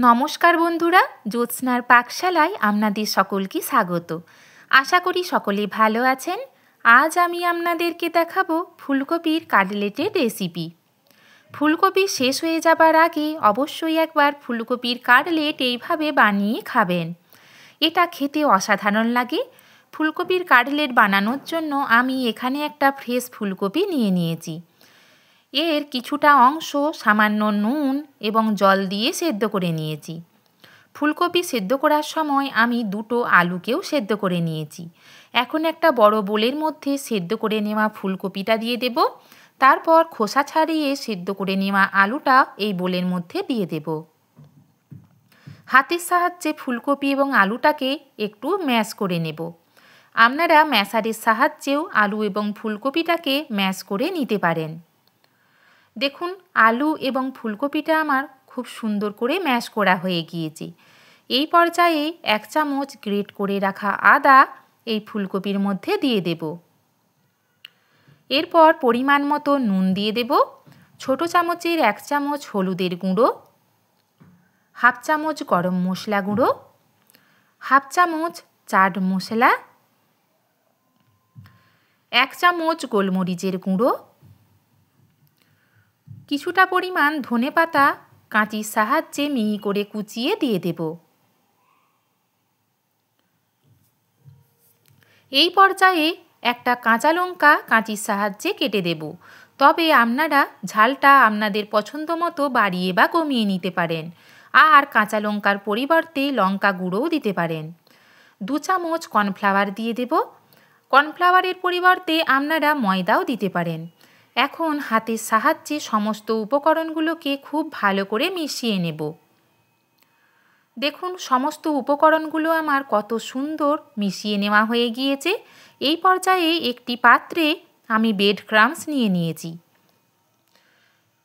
নমস্কার বন্ধুরা, জ্যোৎস্নার পাকশালায় আপনাদের সকলকে স্বাগত। আশা করি সকলে ভালো আছেন। আজ আমি আপনাদেরকে দেখাবো ফুলকপির কাটলেটের রেসিপি। ফুলকপি শেষ হয়ে যাবার আগে অবশ্যই একবার ফুলকপির কাটলেট এইভাবে বানিয়ে খাবেন। এটা খেতে অসাধারণ লাগে। ফুলকপির কাটলেট বানানোর জন্য আমি এখানে একটা ফ্রেশ ফুলকপি নিয়েছি। এর কিছুটা অংশ সামান্য নুন এবং জল দিয়ে সেদ্ধ করে নিয়েছি। ফুলকপি সেদ্ধ করার সময় আমি দুটো আলুকেও সেদ্ধ করে নিয়েছি। এখন একটা বড় বোলের মধ্যে সেদ্ধ করে নেওয়া ফুলকপিটা দিয়ে দেব। তারপর খোসা ছাড়িয়ে সেদ্ধ করে নেওয়া আলুটা এই বোলের মধ্যে দিয়ে দেব। হাতের সাহায্যে ফুলকপি এবং আলুটাকে একটু ম্যাশ করে নেব। আপনারা ম্যাশারের সাহায্যেও আলু এবং ফুলকপিটাকে ম্যাশ করে নিতে পারেন। দেখুন, আলু এবং ফুলকপিটা আমার খুব সুন্দর করে ম্যাশ করা হয়ে গিয়েছে। এই পর্যায়ে 1 চামচ গ্রেট করে রাখা আদা এই ফুলকপির মধ্যে দিয়ে দেব। এরপর পরিমাণ মতো নুন দিয়ে দেব। ছোট চামচের 1 চামচ হলুদের গুঁড়ো, 1/2 চামচ গরম মশলা গুঁড়ো, 1/2 চামচ চাট মশলা, 1 চামচ গোলমরিচের গুঁড়ো, কিছুটা পরিমাণ ধনেপাতা কাঁচির সাহায্যে মিহি করে কুচিয়ে দিয়ে দেব। এই পর্যায়ে একটা কাঁচা লঙ্কা কাঁচির সাহায্যে কেটে দেব। তবে আপনারা ঝালটা আপনাদের পছন্দ মতো বাড়িয়ে বা কমিয়ে নিতে পারেন। আর কাঁচা লঙ্কার পরিবর্তে লঙ্কা গুঁড়োও দিতে পারেন। 2 চামচ কর্নফ্লাওয়ার দিয়ে দেব। কর্নফ্লাওয়ারের পরিবর্তে আপনারা ময়দাও দিতে পারেন। এখন হাতের সাহায্যে সমস্ত উপকরণগুলোকে খুব ভালো করে মিশিয়ে নেব। দেখুন, সমস্ত উপকরণগুলো আমার কত সুন্দর মিশিয়ে নেওয়া হয়ে গিয়েছে। এই পর্যায়ে একটি পাত্রে আমি ব্রেড ক্রাম্বস নিয়েছি।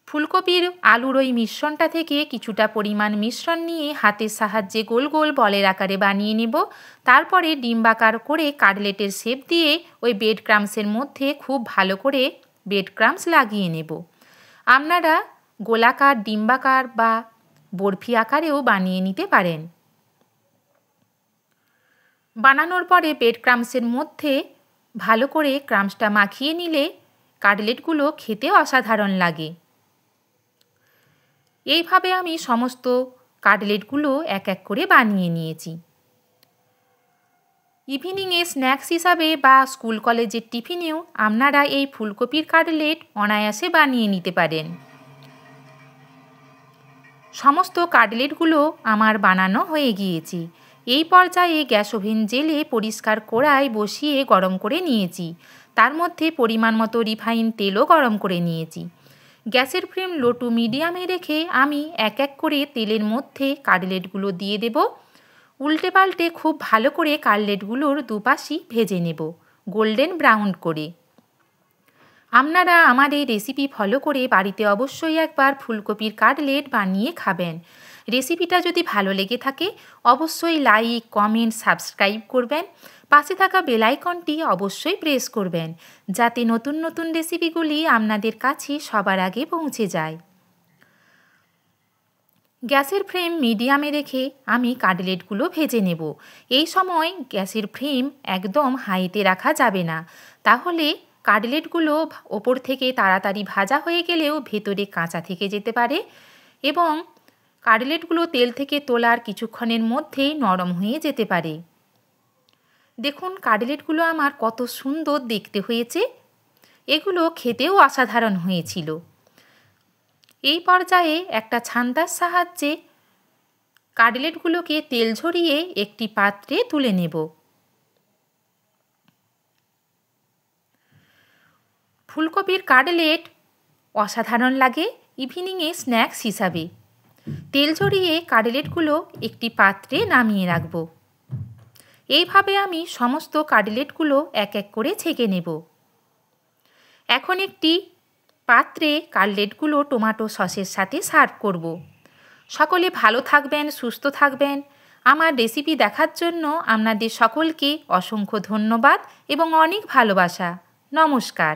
ফুলকপির আলুর ওই মিশ্রণটা থেকে কিছুটা পরিমাণ মিশ্রণ নিয়ে হাতের সাহায্যে গোল গোল বলের আকারে বানিয়ে নেব। তারপরে ডিম্বাকার করে কাটলেটের শেপ দিয়ে ওই ব্রেড ক্রাম্বসের মধ্যে খুব ভালো করে ব্রেড ক্রাম্বস লাগিয়ে নেব। আপনারা গোলাকার, ডিম্বাকার বা বরফি আকারেও বানিয়ে নিতে পারেন। বানানোর পরে ব্রেড ক্রাম্বসের মধ্যে ভালো করে ক্রাম্বসটা মাখিয়ে নিলে কাটলেটগুলো খেতে অসাধারণ লাগে। এইভাবে আমি সমস্ত কাটলেটগুলো এক এক করে বানিয়ে নিয়েছি। ইভিনিংয়ে স্ন্যাক্স হিসাবে বা স্কুল কলেজের টিফিনেও আপনারা এই ফুলকপির কাটলেট অনায়াসে বানিয়ে নিতে পারেন। সমস্ত কাটলেটগুলো আমার বানানো হয়ে গিয়েছে। এই পর্যায়ে গ্যাস ওভেন জেলে পরিষ্কার কড়াই বসিয়ে গরম করে নিয়েছি। তার মধ্যে পরিমাণ মতো রিফাইন তেলও গরম করে নিয়েছি। গ্যাসের ফ্লেম লো টু মিডিয়ামে রেখে আমি এক এক করে তেলের মধ্যে কাটলেটগুলো দিয়ে দেব। উল্টে পাল্টে খুব ভালো করে কাটলেটগুলোর দুপাশই ভেজে নেব, গোল্ডেন ব্রাউন করে। আপনারা আমার এই রেসিপি ফলো করে বাড়িতে অবশ্যই একবার ফুলকপির কাটলেট বানিয়ে খাবেন। রেসিপিটা যদি ভালো লেগে থাকে অবশ্যই লাইক, কমেন্ট, সাবস্ক্রাইব করবেন। পাশে থাকা বেল আইকনটি অবশ্যই প্রেস করবেন, যাতে নতুন নতুন রেসিপিগুলি আপনাদের কাছে সবার আগে পৌঁছে যায়। গ্যাসের ফ্লেম মিডিয়ামে রেখে আমি কাটলেটগুলো ভেজে নেব। এই সময় গ্যাসের ফ্লেম একদম হাইতে রাখা যাবে না, তাহলে কাটলেটগুলো ওপর থেকে তাড়াতাড়ি ভাজা হয়ে গেলেও ভেতরে কাঁচা থেকে যেতে পারে এবং কাটলেটগুলো তেল থেকে তোলার কিছুক্ষণের মধ্যেই নরম হয়ে যেতে পারে। দেখুন, কাটলেটগুলো আমার কত সুন্দর দেখতে হয়েছে। এগুলো খেতেও অসাধারণ হয়েছিল। এই পর্যায়ে একটা ছান্তার সাহায্যে কাটলেটগুলোকে তেল ঝরিয়ে একটি পাত্রে তুলে নেব। ফুলকপির কাটলেট অসাধারণ লাগে ইভিনিংয়ে স্ন্যাক্স হিসাবে। তেল ঝরিয়ে কাটলেটগুলো একটি পাত্রে নামিয়ে রাখব। এইভাবে আমি সমস্ত কাটলেটগুলো এক এক করে ছেঁকে নেব। এখন একটি পাত্রে কাটলেটগুলো টমেটো সসের সাথে সার্ভ করব। সকলে ভালো থাকবেন, সুস্থ থাকবেন। আমার রেসিপি দেখার জন্য আপনাদের সকলকে অসংখ্য ধন্যবাদ এবং অনেক ভালোবাসা। নমস্কার।